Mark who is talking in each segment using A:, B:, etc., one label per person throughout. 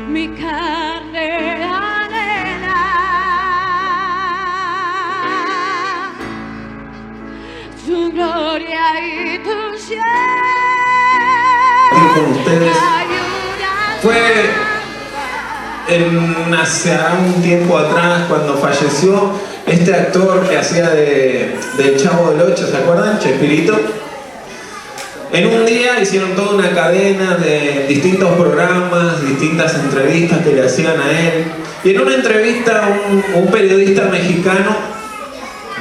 A: mi carne anhela tu gloria y tu cielo.
B: Con ustedes fue hace un tiempo atrás cuando falleció este actor que hacía del Chavo del Ocho, ¿se acuerdan? Chespirito. En un día hicieron toda una cadena de distintos programas, distintas entrevistas que le hacían a él. Y en una entrevista un periodista mexicano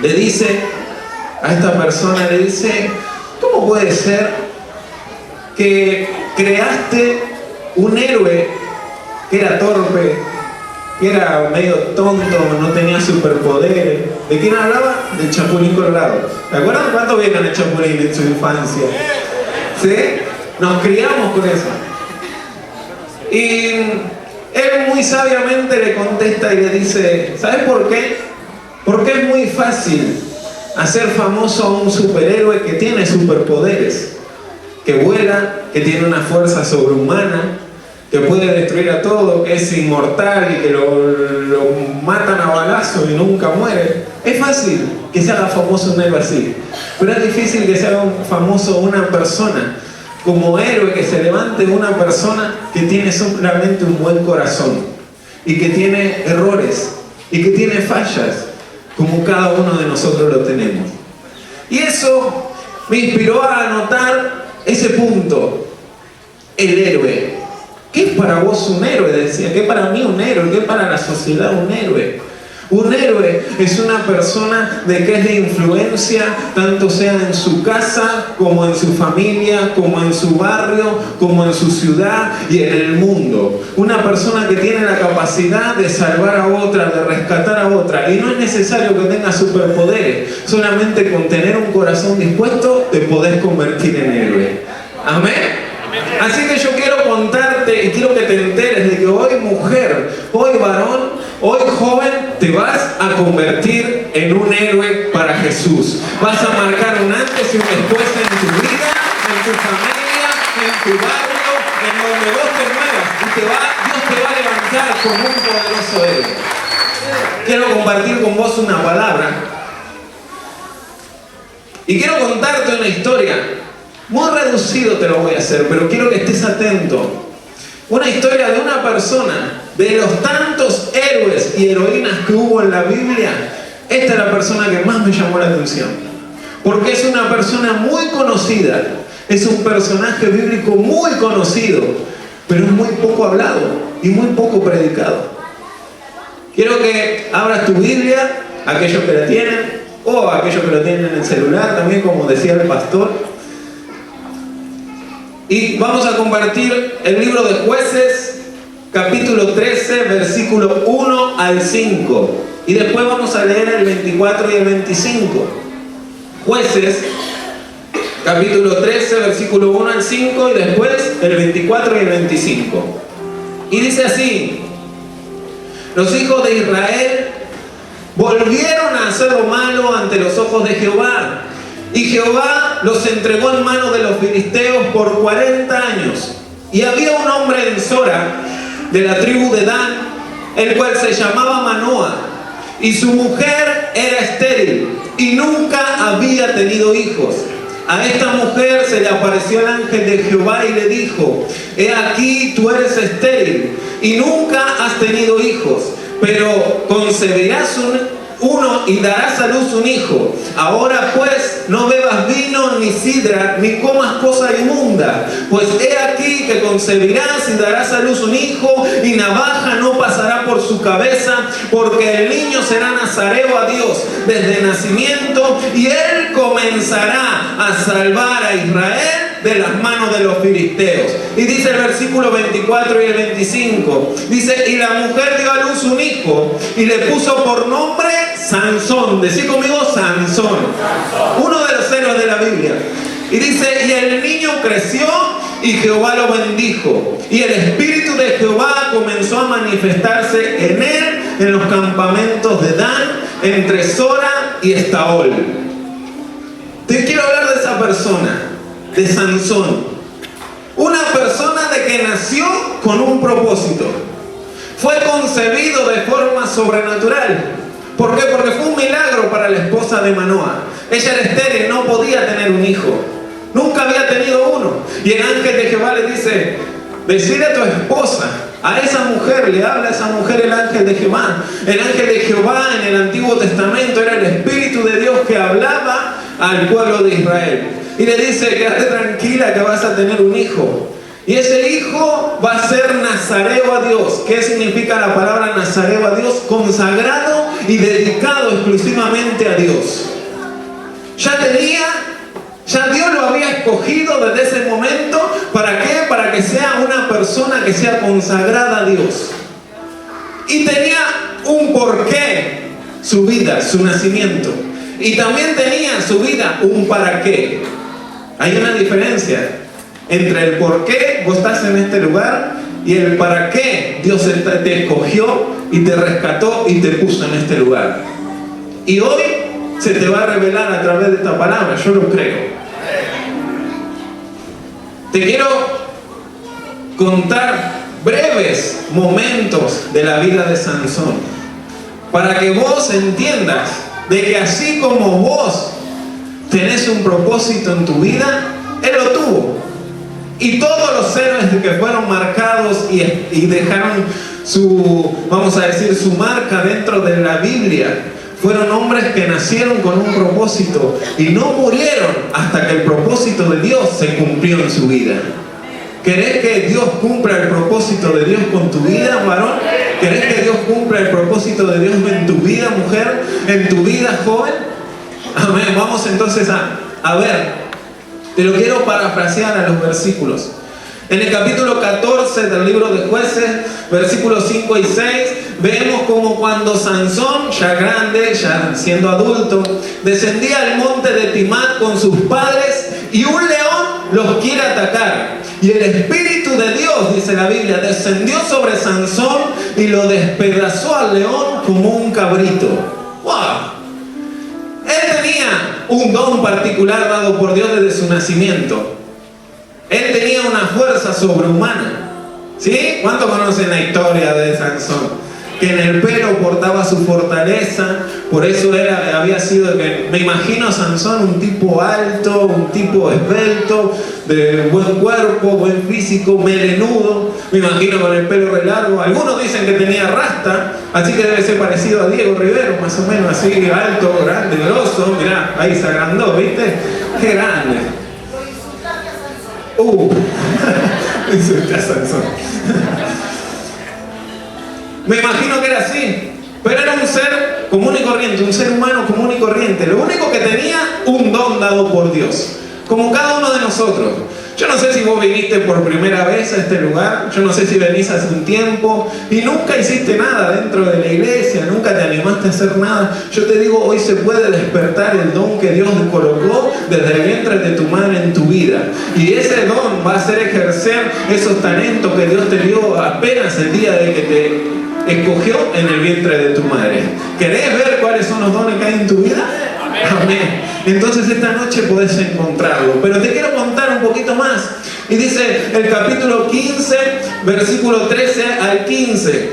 B: le dice a esta persona, le dice, ¿cómo puede ser que creaste un héroe que era torpe, que era medio tonto, no tenía superpoderes? ¿De quién hablaba? Del Chapulín Colorado. ¿Se acuerdan cuánto vieron el Chapulín en su infancia? ¿Sí? Nos criamos con eso. Y él muy sabiamente le contesta y le dice, ¿sabes por qué? Porque es muy fácil hacer famoso a un superhéroe que tiene superpoderes, que vuela, que tiene una fuerza sobrehumana, que puede destruir a todo, que es inmortal y que lo matan a balazo y nunca muere. Es fácil que se haga famoso un héroe así, pero es difícil que se haga famoso una persona como héroe, que se levante una persona que tiene solamente un buen corazón y que tiene errores y que tiene fallas, como cada uno de nosotros lo tenemos. Y eso me inspiró a anotar ese punto, el héroe. ¿Qué es para vos un héroe? Decía, ¿qué es para mí un héroe? ¿Qué es para la sociedad un héroe? Un héroe es una persona de que es de influencia, tanto sea en su casa, como en su familia, como en su barrio, como en su ciudad y en el mundo. Una persona que tiene la capacidad de salvar a otra, de rescatar a otra. Y no es necesario que tenga superpoderes, solamente con tener un corazón dispuesto te podés convertir en héroe. ¿Amén? Así que yo quiero contarte y quiero que te enteres de que hoy mujer, hoy varón, hoy joven, te vas a convertir en un héroe para Jesús. Vas a marcar un antes y un después en tu vida, en tu familia, en tu barrio, en donde vos te muevas. Y Dios te va a levantar como un poderoso héroe. Quiero compartir con vos una palabra. Y quiero contarte una historia. Muy reducido te lo voy a hacer, pero quiero que estés atento. Una historia de una persona, de los tantos héroes y heroínas que hubo en la Biblia, esta es la persona que más me llamó la atención. Porque es una persona muy conocida, es un personaje bíblico muy conocido, pero es muy poco hablado y muy poco predicado. Quiero que abras tu Biblia, aquellos que la tienen, o aquellos que lo tienen en el celular también, como decía el pastor. Y vamos a compartir el libro de Jueces, capítulo 13, versículo 1 al 5. Y después vamos a leer el 24 y el 25. Jueces, capítulo 13, versículo 1 al 5. Y después el 24 y el 25. Y dice así: los hijos de Israel volvieron a hacer lo malo ante los ojos de Jehová. Y Jehová los entregó en manos de los filisteos por 40 años. Y había un hombre en Sora, de la tribu de Dan, el cual se llamaba Manoah. Y su mujer era estéril, y nunca había tenido hijos. A esta mujer se le apareció el ángel de Jehová y le dijo: he aquí, tú eres estéril, y nunca has tenido hijos, pero concebirás uno y darás a luz un hijo. Ahora pues no bebas vino ni sidra, ni comas cosa inmunda, pues he aquí que concebirás y darás a luz un hijo, y navaja no pasará por su cabeza, porque el niño será nazareo a Dios desde nacimiento, y él comenzará a salvar a Israel de las manos de los filisteos. Y dice el versículo 24 y el 25, dice: y la mujer dio a luz un hijo y le puso por nombre Sansón. Decí conmigo, Sansón. Uno de los héroes de la Biblia. Y dice: y el niño creció y Jehová lo bendijo, y el espíritu de Jehová comenzó a manifestarse en él en los campamentos de Dan, entre Sora y Estaol. Te quiero hablar de esa persona, de Sansón. Una persona de que nació con un propósito. concebido de forma sobrenatural. ¿Por qué? Porque fue un milagro para la esposa de Manoah. Ella era estéril, no podía tener un hijo. Nunca había tenido uno. Y el ángel de Jehová le dice, decide a tu esposa, a esa mujer, le habla a esa mujer el ángel de Jehová. El ángel de Jehová en el Antiguo Testamento era el Espíritu de Dios que hablaba al pueblo de Israel. Y le dice, quédate tranquila que vas a tener un hijo. Y ese hijo va a ser nazareo a Dios. ¿Qué significa la palabra nazareo a Dios? Consagrado y dedicado exclusivamente a Dios. Ya Dios lo había escogido desde ese momento. ¿Para qué? Para que sea una persona que sea consagrada a Dios. Y tenía un porqué su vida, su nacimiento. Y también tenía su vida un para qué. Hay una diferencia entre el por qué vos estás en este lugar y el para qué Dios te escogió y te rescató y te puso en este lugar. Y hoy se te va a revelar a través de esta palabra, yo lo creo. Te quiero contar breves momentos de la vida de Sansón para que vos entiendas de que así como vos tenés un propósito en tu vida, Él lo tuvo. Y todos los héroes que fueron marcados y dejaron su, vamos a decir, su marca dentro de la Biblia, fueron hombres que nacieron con un propósito y no murieron hasta que el propósito de Dios se cumplió en su vida. ¿Querés que Dios cumpla el propósito de Dios con tu vida, varón? ¿Querés que Dios cumpla el propósito de Dios en tu vida, mujer? ¿En tu vida, joven? Amén. Vamos entonces a ver. Te lo quiero parafrasear a los versículos. En el capítulo 14 del libro de Jueces, versículos 5 y 6, vemos como cuando Sansón, ya grande, ya siendo adulto, descendía al monte de Timat con sus padres y un león los quiere atacar. Y el Espíritu de Dios, dice la Biblia, descendió sobre Sansón y lo despedazó al león como un cabrito. ¡Wow! Él tenía un don particular dado por Dios desde su nacimiento. Él tenía una fuerza sobrehumana. ¿Sí? ¿Cuántos conocen la historia de Sansón? Que en el pelo portaba su fortaleza. Por eso había sido, me imagino a Sansón un tipo alto, un tipo esbelto, de buen cuerpo, buen físico, melenudo. Me imagino con el pelo re largo. Algunos dicen que tenía rasta, así que debe ser parecido a Diego Rivero, más o menos así, alto, grande, grosso. Mirá, ahí se agrandó, ¿viste? ¡Qué grande! Insulté a Sansón. Me imagino que era así, pero era un ser común y corriente, un ser humano común y corriente. Lo único que tenía, un don dado por Dios, como cada uno de nosotros. Yo no sé si vos viniste por primera vez a este lugar, yo no sé si venís hace un tiempo y nunca hiciste nada dentro de la iglesia, nunca te animaste a hacer nada. Yo te digo, hoy se puede despertar el don que Dios colocó desde el vientre de tu madre en tu vida. Y ese don va a hacer ejercer esos talentos que Dios te dio apenas el día de que te escogió en el vientre de tu madre. ¿Querés ver cuáles son los dones que hay en tu vida? Amén. Entonces esta noche podés encontrarlo. Pero te quiero contar un poquito más. Y dice el capítulo 15, versículo 13 al 15.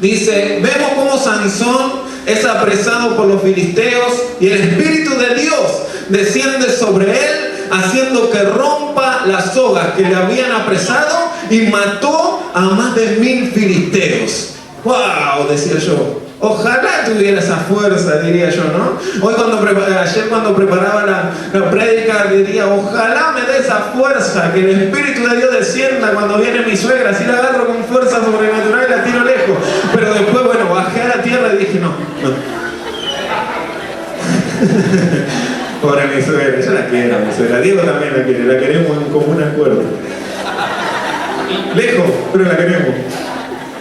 B: Dice, vemos cómo Sansón es apresado por los filisteos y el Espíritu de Dios desciende sobre él, haciendo que rompa las sogas que le habían apresado y mató a más de 1000 filisteos. ¡Wow! Decía yo. Ojalá tuviera esa fuerza, diría yo, ¿no? Ayer cuando preparaba la prédica, diría, ojalá me dé esa fuerza, que el Espíritu de Dios descienda cuando viene mi suegra, así la agarro con fuerza sobrenatural y la tiro lejos. Pero después, bueno, bajé a la tierra y dije, no. Pobre mi suegra, yo la quiero, mi suegra. Diego también la quiere, la queremos en común acuerdo. Lejos, pero la queremos.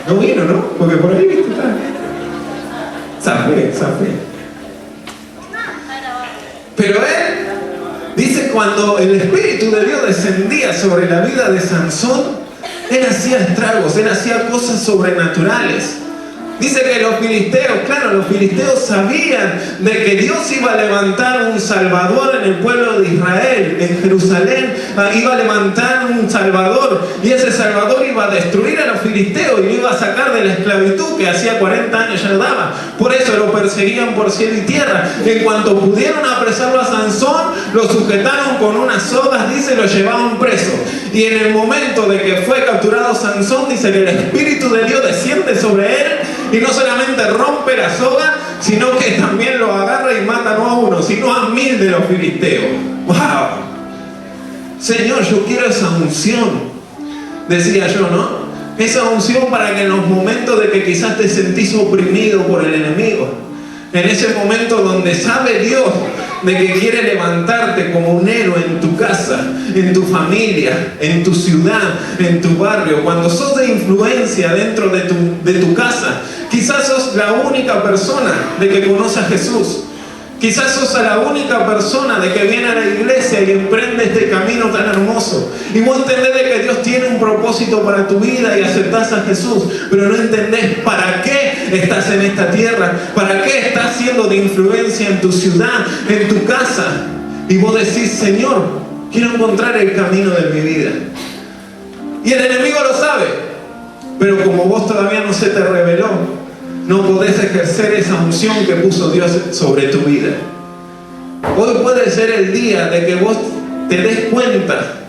B: No vino, ¿no? Porque por ahí, viste, está. Zafé. Pero él dice, cuando el Espíritu de Dios descendía sobre la vida de Sansón, él hacía estragos, él hacía cosas sobrenaturales. Dice que los filisteos sabían de que Dios iba a levantar un Salvador en el pueblo de Israel, en Jerusalén, iba a levantar un Salvador, y ese Salvador iba a destruir a los filisteos y lo iba a sacar de la esclavitud que hacía 40 años ya daba. Por eso lo perseguían por cielo y tierra. En cuanto pudieron apresarlo a Sansón, lo sujetaron con unas sogas, dice, lo llevaban preso. Y en el momento de que fue capturado Sansón, dice que el Espíritu de Dios desciende sobre él y no solamente rompe la soga, sino que también lo agarra y mata no a uno, sino a 1000 de los filisteos. ¡Wow! Señor, yo quiero esa unción, decía yo, ¿no? Esa unción para que en los momentos de que quizás te sentís oprimido por el enemigo, en ese momento donde sabe Dios de que quiere levantarte como un héroe en tu casa, en tu familia, en tu ciudad, en tu barrio, cuando sos de influencia dentro de tu casa, quizás sos la única persona de que conoce a Jesús. Quizás sos la única persona de que viene a la iglesia y emprende este camino tan hermoso. Y vos entendés de que Dios tiene un propósito para tu vida y aceptás a Jesús, pero no entendés para qué estás en esta tierra, para qué estás siendo de influencia en tu ciudad, en tu casa. Y vos decís, Señor, quiero encontrar el camino de mi vida. Y el enemigo lo sabe, pero como vos todavía no se te reveló, no podés ejercer esa unción que puso Dios sobre tu vida. Hoy puede ser el día de que vos te des cuenta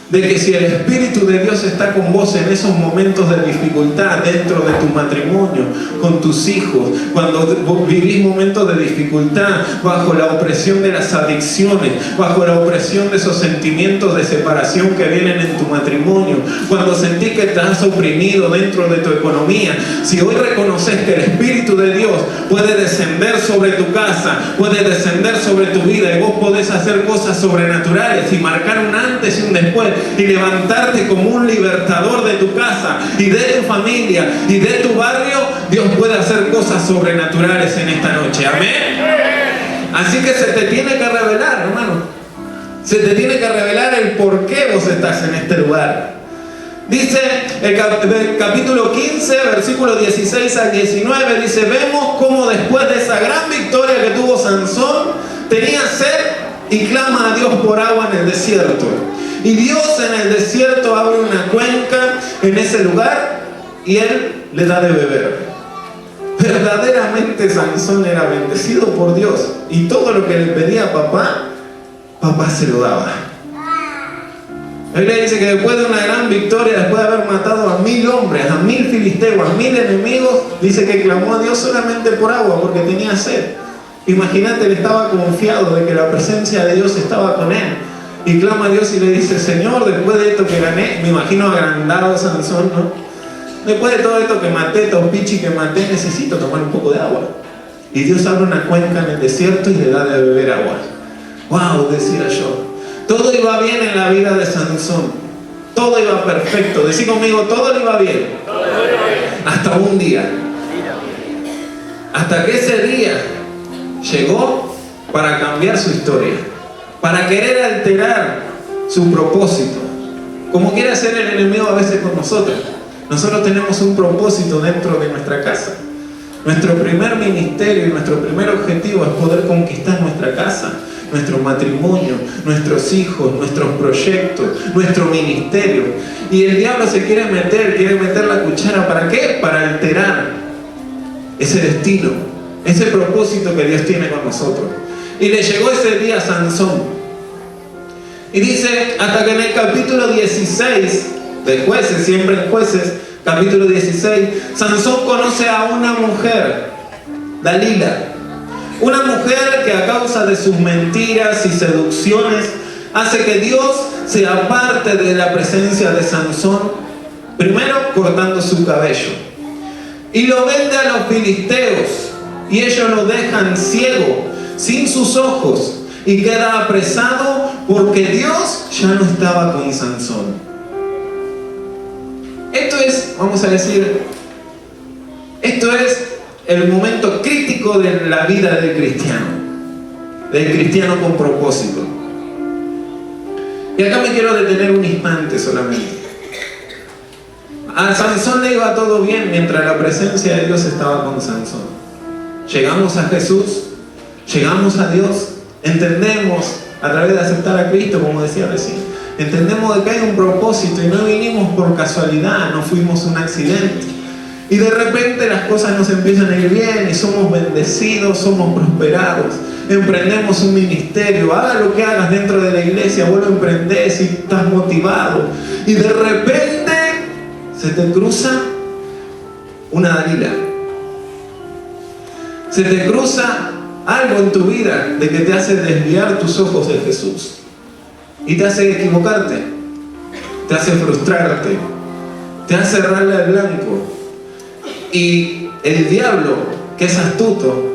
B: de que si el Espíritu de Dios está con vos en esos momentos de dificultad, dentro de tu matrimonio, con tus hijos, cuando vos vivís momentos de dificultad, bajo la opresión de las adicciones, bajo la opresión de esos sentimientos de separación que vienen en tu matrimonio, cuando sentís que estás oprimido dentro de tu economía, si hoy reconoces que el Espíritu de Dios puede descender sobre tu casa, puede descender sobre tu vida, y vos podés hacer cosas sobrenaturales y marcar un antes y un después, y levantarte como un libertador de tu casa y de tu familia y de tu barrio, Dios puede hacer cosas sobrenaturales en esta noche. Amén. Así que se te tiene que revelar, hermano. Se te tiene que revelar el por qué vos estás en este lugar. Dice el capítulo 15, versículos 16 al 19, dice: vemos cómo después de esa gran victoria que tuvo Sansón, tenía sed y clama a Dios por agua en el desierto. Y Dios en el desierto abre una cuenca en ese lugar y Él le da de beber. Verdaderamente Sansón era bendecido por Dios, y todo lo que le pedía a papá se lo daba. La Biblia dice que después de una gran victoria, después de haber matado a 1000 hombres, a 1000 filisteos, a 1000 enemigos, dice que clamó a Dios solamente por agua porque tenía sed. Imagínate, él estaba confiado de que la presencia de Dios estaba con él. Y clama a Dios y le dice: Señor, después de esto que gané, me imagino agrandado Sansón, ¿no? Después de todo esto que maté, estos pichis que maté, necesito tomar un poco de agua. Y Dios abre una cuenca en el desierto y le da de beber agua. ¡Wow!, decía yo. Todo iba bien en la vida de Sansón. Todo iba perfecto. Decí conmigo, todo le iba bien. Hasta un día. Hasta que ese día llegó para cambiar su historia, para querer alterar su propósito, como quiere hacer el enemigo a veces con nosotros. Nosotros tenemos un propósito dentro de nuestra casa. Nuestro primer ministerio y nuestro primer objetivo es poder conquistar nuestra casa, nuestro matrimonio, nuestros hijos, nuestros proyectos, nuestro ministerio. Y el diablo se quiere meter la cuchara. ¿Para qué? Para alterar ese destino, ese propósito que Dios tiene con nosotros. Y le llegó ese día a Sansón. Y dice, hasta que en el capítulo 16 de Jueces, siempre en Jueces, capítulo 16, Sansón conoce a una mujer, Dalila. Una mujer que a causa de sus mentiras y seducciones hace que Dios se aparte de la presencia de Sansón, primero cortando su cabello. Y lo vende a los filisteos, y ellos lo dejan ciego, sin sus ojos, y queda apresado porque Dios ya no estaba con Sansón. Esto es, vamos a decir, esto es el momento crítico de la vida del cristiano con propósito. Y acá me quiero detener un instante solamente. A Sansón le iba todo bien mientras la presencia de Dios estaba con Sansón. Llegamos a Jesús, llegamos a Dios, entendemos a través de aceptar a Cristo, como decía recién, entendemos de que hay un propósito y no vinimos por casualidad, no fuimos un accidente. Y de repente las cosas nos empiezan a ir bien y somos bendecidos, somos prosperados. Emprendemos un ministerio, haga lo que hagas dentro de la iglesia, vos lo emprendés y estás motivado. Y de repente se te cruza una Dalila. Se te cruza algo en tu vida de que te hace desviar tus ojos de Jesús. Y te hace equivocarte, te hace frustrarte, te hace errarle al blanco. Y el diablo, que es astuto,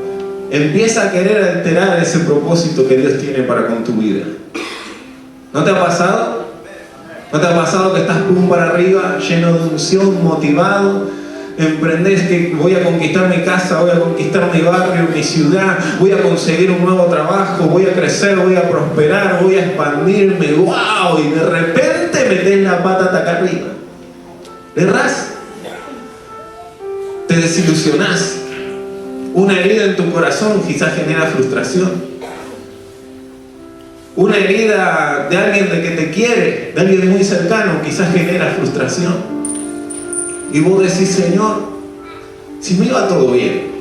B: empieza a querer alterar ese propósito que Dios tiene para con tu vida. ¿No te ha pasado? ¿No te ha pasado que estás pum para arriba, lleno de unción, motivado? Emprendés que voy a conquistar mi casa, voy a conquistar mi barrio, mi ciudad, voy a conseguir un nuevo trabajo, voy a crecer, voy a prosperar, voy a expandirme, ¡wow! Y de repente metés la pata hasta acá arriba. Le errás. Te desilusionás. Una herida en tu corazón quizás genera frustración. Una herida de alguien de que te quiere, de alguien muy cercano, quizás genera frustración. Y vos decís, Señor, si me iba todo bien.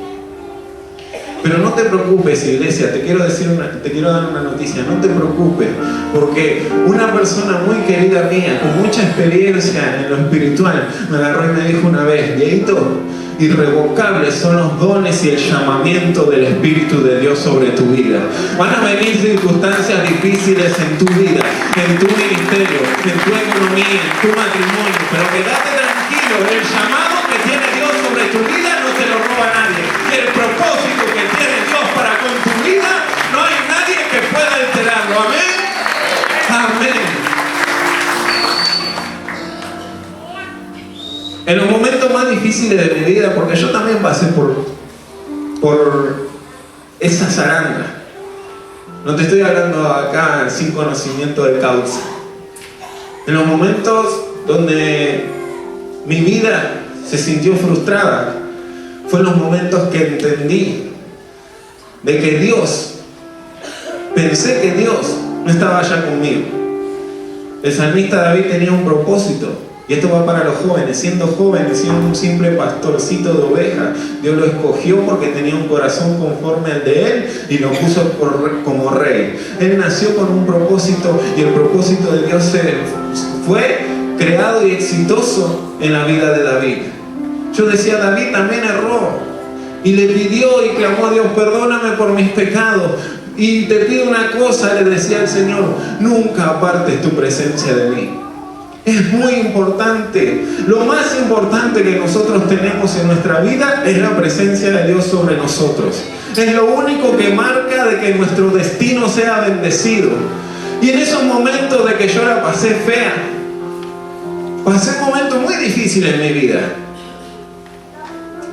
B: Pero no te preocupes, iglesia, te quiero dar una noticia, no te preocupes, porque una persona muy querida mía, con mucha experiencia en lo espiritual, me agarró y me dijo una vez, Dieguito, irrevocables son los dones y el llamamiento del Espíritu de Dios sobre tu vida. Van a venir circunstancias difíciles en tu vida, en tu ministerio, en tu economía, en tu matrimonio, pero quédate tranquilo, el llamado que tiene Dios sobre tu vida no te lo roba nadie. El propósito que tiene Dios para con tu vida, no hay nadie que pueda alterarlo. Amén. Amén. En los momentos más difíciles de mi vida, porque yo también pasé por esa zaranda. No te estoy hablando acá sin conocimiento de causa. En los momentos donde mi vida se sintió frustrada, fue en los momentos que entendí de que Dios, pensé que Dios no estaba allá conmigo. El salmista David tenía un propósito. Y esto va para los jóvenes. Siendo un simple pastorcito de ovejas, Dios lo escogió porque tenía un corazón conforme al de él y lo puso como rey. Él nació con un propósito y el propósito de Dios fue creado y exitoso en la vida de David. Yo decía, David también erró y le pidió y clamó a Dios, perdóname por mis pecados. Y te pido una cosa, le decía al Señor, nunca apartes tu presencia de mí. Es muy importante. Lo más importante que nosotros tenemos en nuestra vida es la presencia de Dios sobre nosotros. Es lo único que marca de que nuestro destino sea bendecido. Y en esos momentos de que yo la pasé fea, pasé un momento muy difícil en mi vida.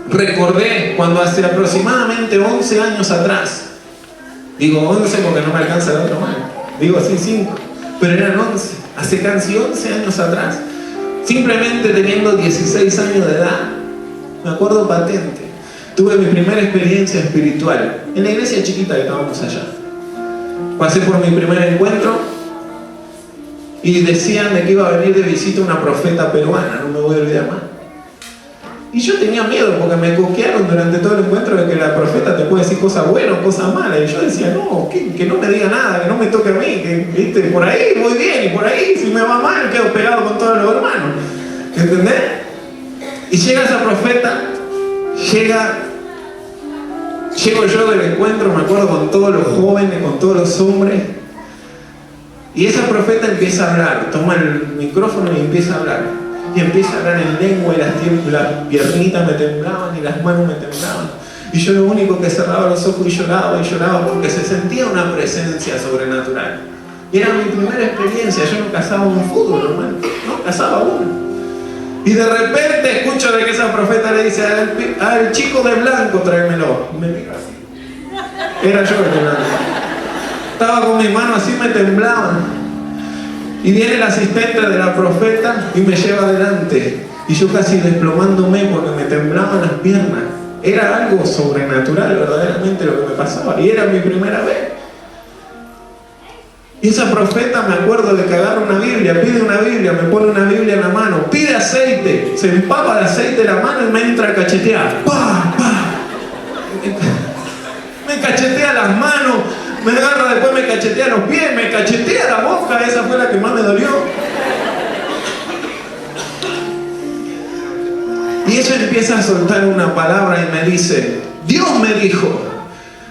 B: Recordé cuando hace aproximadamente 11 años atrás, digo 11 porque no me alcanza la otra mano, digo así 5, pero eran 11. Hace casi 11 años atrás, simplemente teniendo 16 años de edad, me acuerdo patente, tuve mi primera experiencia espiritual en la iglesia chiquita que estábamos allá. Pasé por mi primer encuentro y decían de que iba a venir de visita una profeta peruana, no me voy a olvidar más. Y yo tenía miedo porque me coquearon durante todo el encuentro de que la profeta te puede decir cosas buenas o cosas malas. Y yo decía, no, que no me diga nada, que no me toque a mí, que ¿viste? Por ahí voy bien y por ahí si me va mal quedo pegado con todos los hermanos. ¿Entendés? Y llega esa profeta, llego yo del encuentro, me acuerdo, con todos los jóvenes, con todos los hombres. Y esa profeta empieza a hablar, toma el micrófono y empieza a hablar. Y empieza a hablar en lengua y las piernitas me temblaban y las manos me temblaban. Y yo lo único que cerraba los ojos y lloraba porque se sentía una presencia sobrenatural. Y era mi primera experiencia, yo no cazaba un fútbol, hermano, no cazaba uno. Y de repente escucho de que esa profeta le dice al chico de blanco, tráemelo. Y me mira así. Era yo el de blanco. Estaba con mis manos así, me temblaban. Y viene el asistente de la profeta y me lleva adelante. y yo casi desplomándome porque me temblaban las piernas. Era algo sobrenatural verdaderamente lo que me pasaba, y era mi primera vez. Y esa profeta, me acuerdo de que agarra una Biblia, pide una Biblia, me pone una Biblia en la mano, pide aceite, se empapa de aceite la mano y me entra a cachetear. ¡Pah! ¡Pah! Me cachetea las manos, me agarra, después me cachetea los pies, me cachetea la boca, esa fue la que más me dolió. Y ella empieza a soltar una palabra y me dice: Dios me dijo,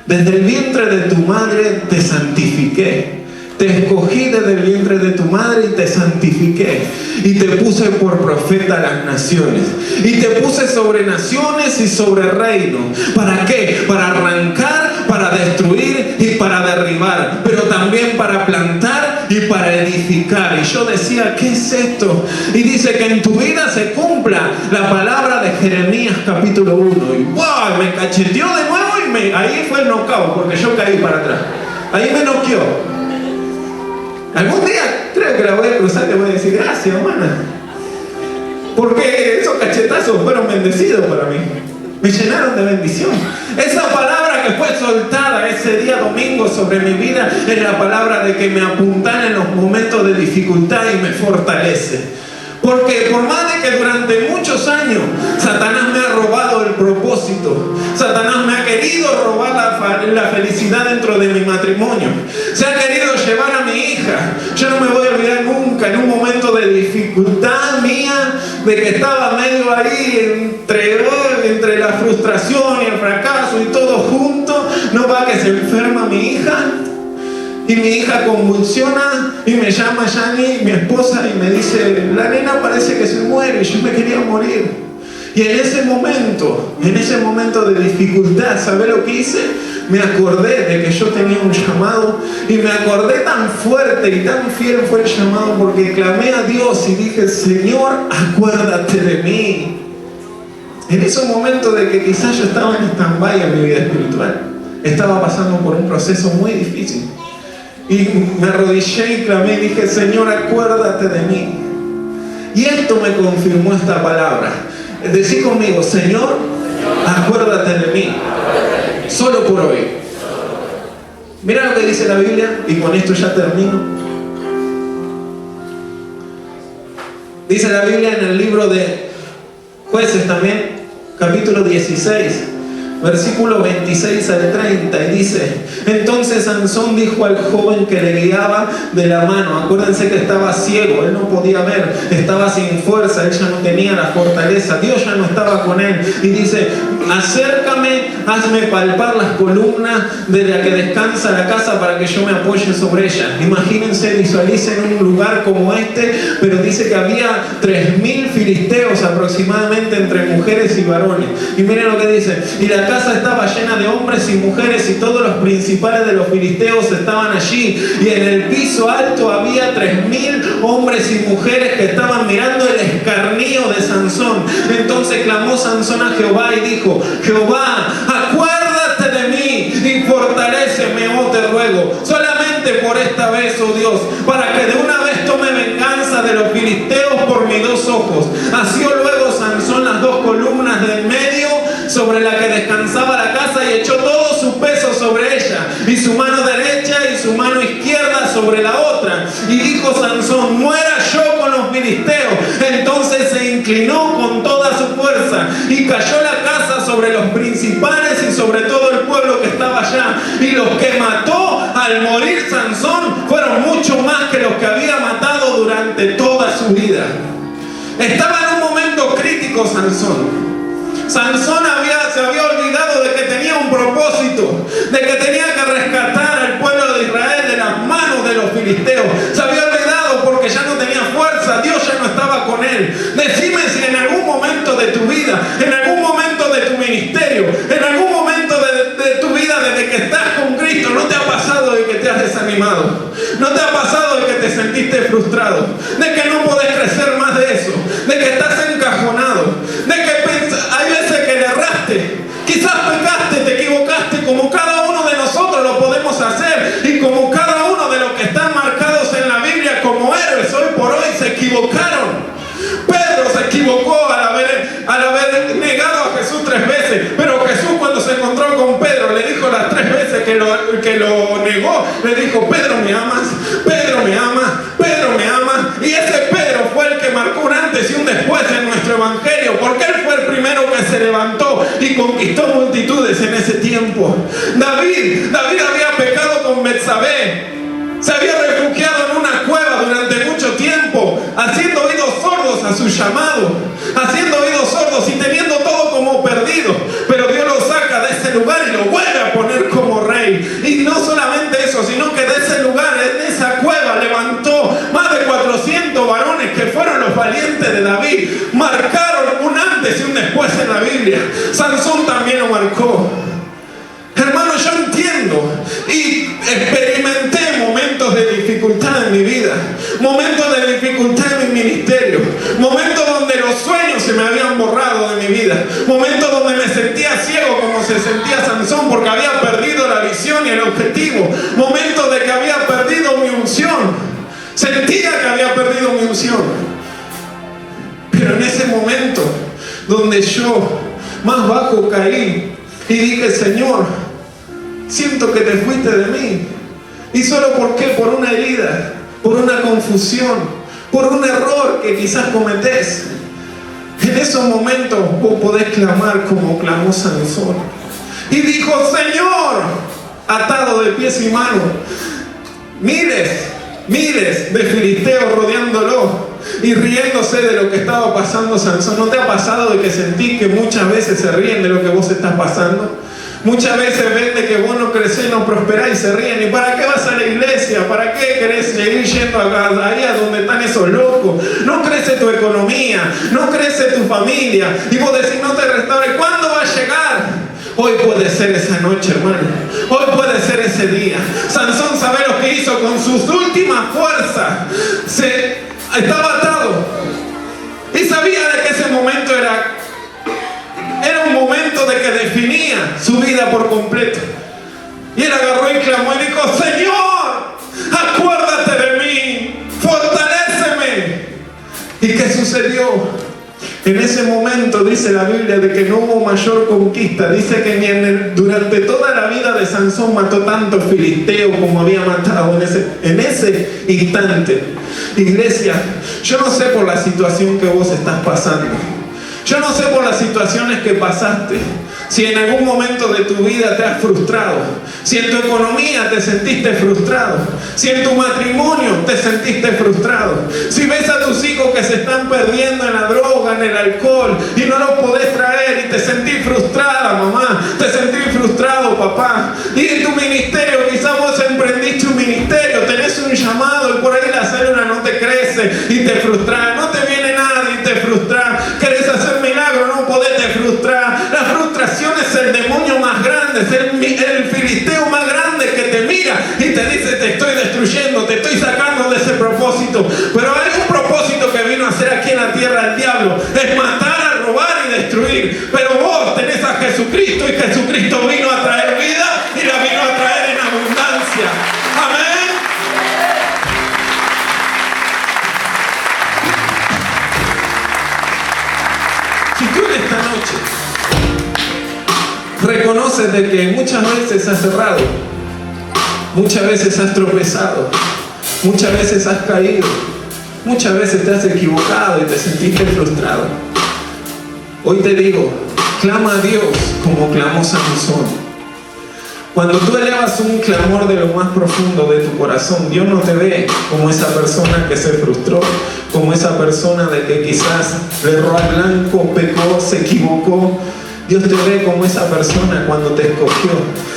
B: desde el vientre de tu madre te santifiqué. Te escogí desde el vientre de tu madre y te santifiqué. Y te puse por profeta a las naciones. Y te puse sobre naciones y sobre reinos. ¿Para qué? Para arrancar, para destruir y para derribar. Pero también para plantar y para edificar. Y yo decía, ¿qué es esto? Y dice que en tu vida se cumpla la palabra de Jeremías capítulo 1. Y ¡wow! Me cacheteó de nuevo y ahí fue el knockout, porque yo caí para atrás. Ahí me noqueó. Algún día creo que la voy a cruzar y le voy a decir gracias, hermana, porque esos cachetazos fueron bendecidos para mí, me llenaron de bendición. Esa palabra que fue soltada ese día domingo sobre mi vida es la palabra de que me apuntala en los momentos de dificultad y me fortalece. Porque por más de que durante muchos años Satanás me ha robado el propósito, Satanás me ha querido robar la felicidad dentro de mi matrimonio, se ha querido llevar a mi hija. Yo no me voy a olvidar nunca, en un momento de dificultad mía, de que estaba medio ahí entre la frustración y el fracaso y todo junto, no va que se enferma mi hija. Y mi hija convulsiona y me llama Yani, mi esposa, y me dice: la nena parece que se muere. Y yo me quería morir. Y en ese momento de dificultad, ¿sabe lo que hice? Me acordé de que yo tenía un llamado, y me acordé tan fuerte y tan fiel fue el llamado, porque clamé a Dios y dije: Señor, acuérdate de mí. En ese momento de que quizás yo estaba en stand-by en mi vida espiritual, estaba pasando por un proceso muy difícil. Y me arrodillé y clamé y dije: Señor, acuérdate de mí. Y esto me confirmó esta palabra. Decí conmigo: Señor, acuérdate de mí. Solo por hoy. Mira lo que dice la Biblia, y con esto ya termino. Dice la Biblia en el libro de Jueces también, capítulo 16. Versículo 26 al 30, y dice: entonces Sansón dijo al joven que le guiaba de la mano, acuérdense que estaba ciego, él no podía ver, estaba sin fuerza, él ya no tenía la fortaleza, Dios ya no estaba con él, y dice: acércame, hazme palpar las columnas de la que descansa la casa para que yo me apoye sobre ella. Imagínense, visualicen un lugar como este, pero dice que había 3000 filisteos aproximadamente entre mujeres y varones. Y miren lo que dice: y la casa estaba llena de hombres y mujeres, y todos los principales de los filisteos estaban allí, y en el piso alto había 3000 hombres y mujeres que estaban mirando el escarnio de Sansón. Entonces clamó Sansón a Jehová y dijo: Jehová, acuérdate de mí y fortaléceme, oh te ruego, solamente por esta vez, oh Dios, para que de una vez tome venganza de los filisteos por mis dos ojos. Asió luego Sansón las dos columnas del medio sobre la que descansaba la casa, y echó todo su peso sobre ella, y su mano derecha y su mano izquierda sobre la otra. Y dijo Sansón: muera yo con los filisteos. Entonces se inclinó con toda su fuerza, y cayó la casa sobre los principales y sobre todo el pueblo que estaba allá. Y los que mató al morir Sansón fueron mucho más que los que había matado durante toda su vida. Estaba en un momento crítico Sansón. Sansón se había olvidado de que tenía un propósito, de que tenía que rescatar al pueblo de Israel de las manos de los filisteos. Se había olvidado porque ya no tenía fuerza, Dios ya no estaba con él. Decime si en algún momento de tu vida, en algún momento de tu ministerio, en algún momento de tu vida desde que estás con Cristo, ¿no te ha pasado de que te has desanimado? ¿No te ha pasado de que te sentiste frustrado? De que no podés crecer más de eso, de que estás encajonado, de que hay veces que le erraste, quizás pecaste, te equivocaste, como cada uno de nosotros lo podemos hacer, y como cada uno de los que están marcados en la Biblia como héroes hoy por hoy se equivocaron. Pedro se equivocó 3 veces, pero Jesús cuando se encontró con Pedro le dijo las 3 veces que lo negó, le dijo: Pedro, ¿me amas? Pedro, ¿me amas? Pedro, ¿me amas? Y ese Pedro fue el que marcó un antes y un después en nuestro evangelio, porque él fue el primero que se levantó y conquistó multitudes en ese tiempo. David había pecado con Betsabé, se había refugiado en una cueva durante mucho tiempo, haciendo oídos sordos a su llamado, haciendo oídos sordos y teniendo todo como perdido. Pero Dios lo saca de ese lugar y lo vuelve a poner como rey. Y no solamente eso, sino que de ese lugar, en esa cueva, levantó más de 400 varones que fueron los valientes de David. Marcaron un antes y un después en la Biblia. Sansón también lo marcó. Hermano, yo entiendo y experimenté momentos de dificultad en mi vida, momentos de dificultad en mi ministerio, momentos donde los sueños se me habían borrado de mi vida, momentos donde me sentía ciego como se sentía Sansón porque había perdido la visión y el objetivo, momentos de que había perdido mi unción, sentía que había perdido mi unción. Pero en ese momento donde yo más bajo caí y dije: Señor, siento que te fuiste de mí. ¿Y solo por qué? Por una herida, por una confusión, por un error que quizás cometés. En esos momentos vos podés clamar como clamó Sansón. Y dijo: Señor, atado de pies y manos, miles de filisteos rodeándolo y riéndose de lo que estaba pasando Sansón. ¿No te ha pasado de que sentís que muchas veces se ríen de lo que vos estás pasando? Muchas veces ven de que vos no crecés, no prosperás y se ríen. ¿Y para qué vas a la iglesia? ¿Para qué querés seguir yendo ahí a donde están esos locos? No crece tu economía, no crece tu familia. Y vos decís: no te restaures. ¿Cuándo va a llegar? Hoy puede ser esa noche, hermano. Hoy puede ser ese día. Sansón, ¿sabe lo que hizo? Con sus últimas fuerzas estaba atado y sabía de que ese momento era un momento de que definía su vida por completo. Y él agarró y clamó y dijo: Señor, acuérdate de mí, fortaléceme. ¿Y qué sucedió? En ese momento dice la Biblia de que no hubo mayor conquista. Dice que durante toda la vida de Sansón mató tantos filisteos como había matado en ese instante. Iglesia, yo no sé por la situación que vos estás pasando. Yo no sé por las situaciones que pasaste, si en algún momento de tu vida te has frustrado, si en tu economía te sentiste frustrado, si en tu matrimonio te sentiste frustrado, si ves a tus hijos que se están perdiendo en la droga, en el alcohol y no los podés traer y te sentís frustrada, mamá, te sentís frustrado, papá. Y en tu ministerio, quizás vos emprendiste un ministerio, tenés un llamado y por ahí la célula no te crece y te frustras, no te viene nada y te frustras, querés hacer milagro, no podés, te frustrar. La frustración es el demonio más grande, es el filisteo más grande que te mira y te dice: te estoy destruyendo, te estoy sacando de ese propósito. Pero hay un propósito que vino a hacer aquí en la tierra el diablo, es matar, a robar y destruir. Pero vos tenés a Jesucristo y Jesucristo vino a traer vida y la vino a traer en abundancia. Amén. Si tú en esta noche reconoces de que muchas veces has errado, muchas veces has tropezado, muchas veces has caído, muchas veces te has equivocado y te sentiste frustrado, hoy te digo: clama a Dios como clamó Sansón. Cuando tú elevas un clamor de lo más profundo de tu corazón, Dios no te ve como esa persona que se frustró, como esa persona de que quizás le erró al blanco, pecó, se equivocó. Dios te ve como esa persona cuando te escogió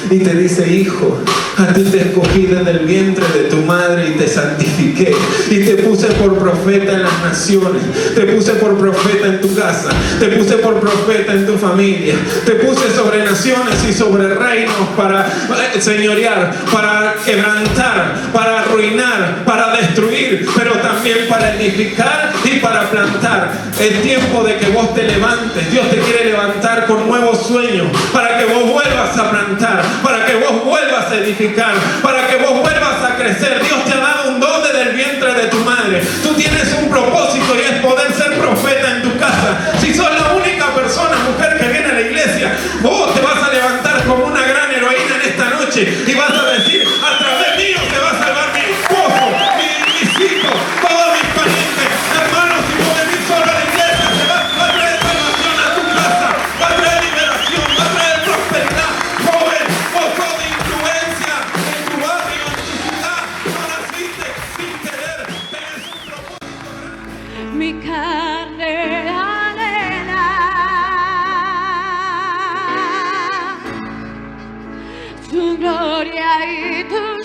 B: y te dice: hijo, a ti te escogí desde el vientre de tu madre y te santifiqué y te puse por profeta en las naciones, te puse por profeta en tu casa, te puse por profeta en tu familia, te puse sobre naciones y sobre reinos para señorear, para quebrantar, para arruinar, para destruir, pero también para edificar y para plantar. Es tiempo de que vos te levantes. Dios te quiere levantar con nuevos sueños para que vos vuelvas a plantar, para que vos vuelvas a edificar, para que vos vuelvas a crecer. Dios te ha dado un don desde el vientre de tu madre. Tú tienes un propósito y es poder ser profeta en tu casa. Si sos la única persona, mujer, que viene a la iglesia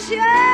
A: cielo.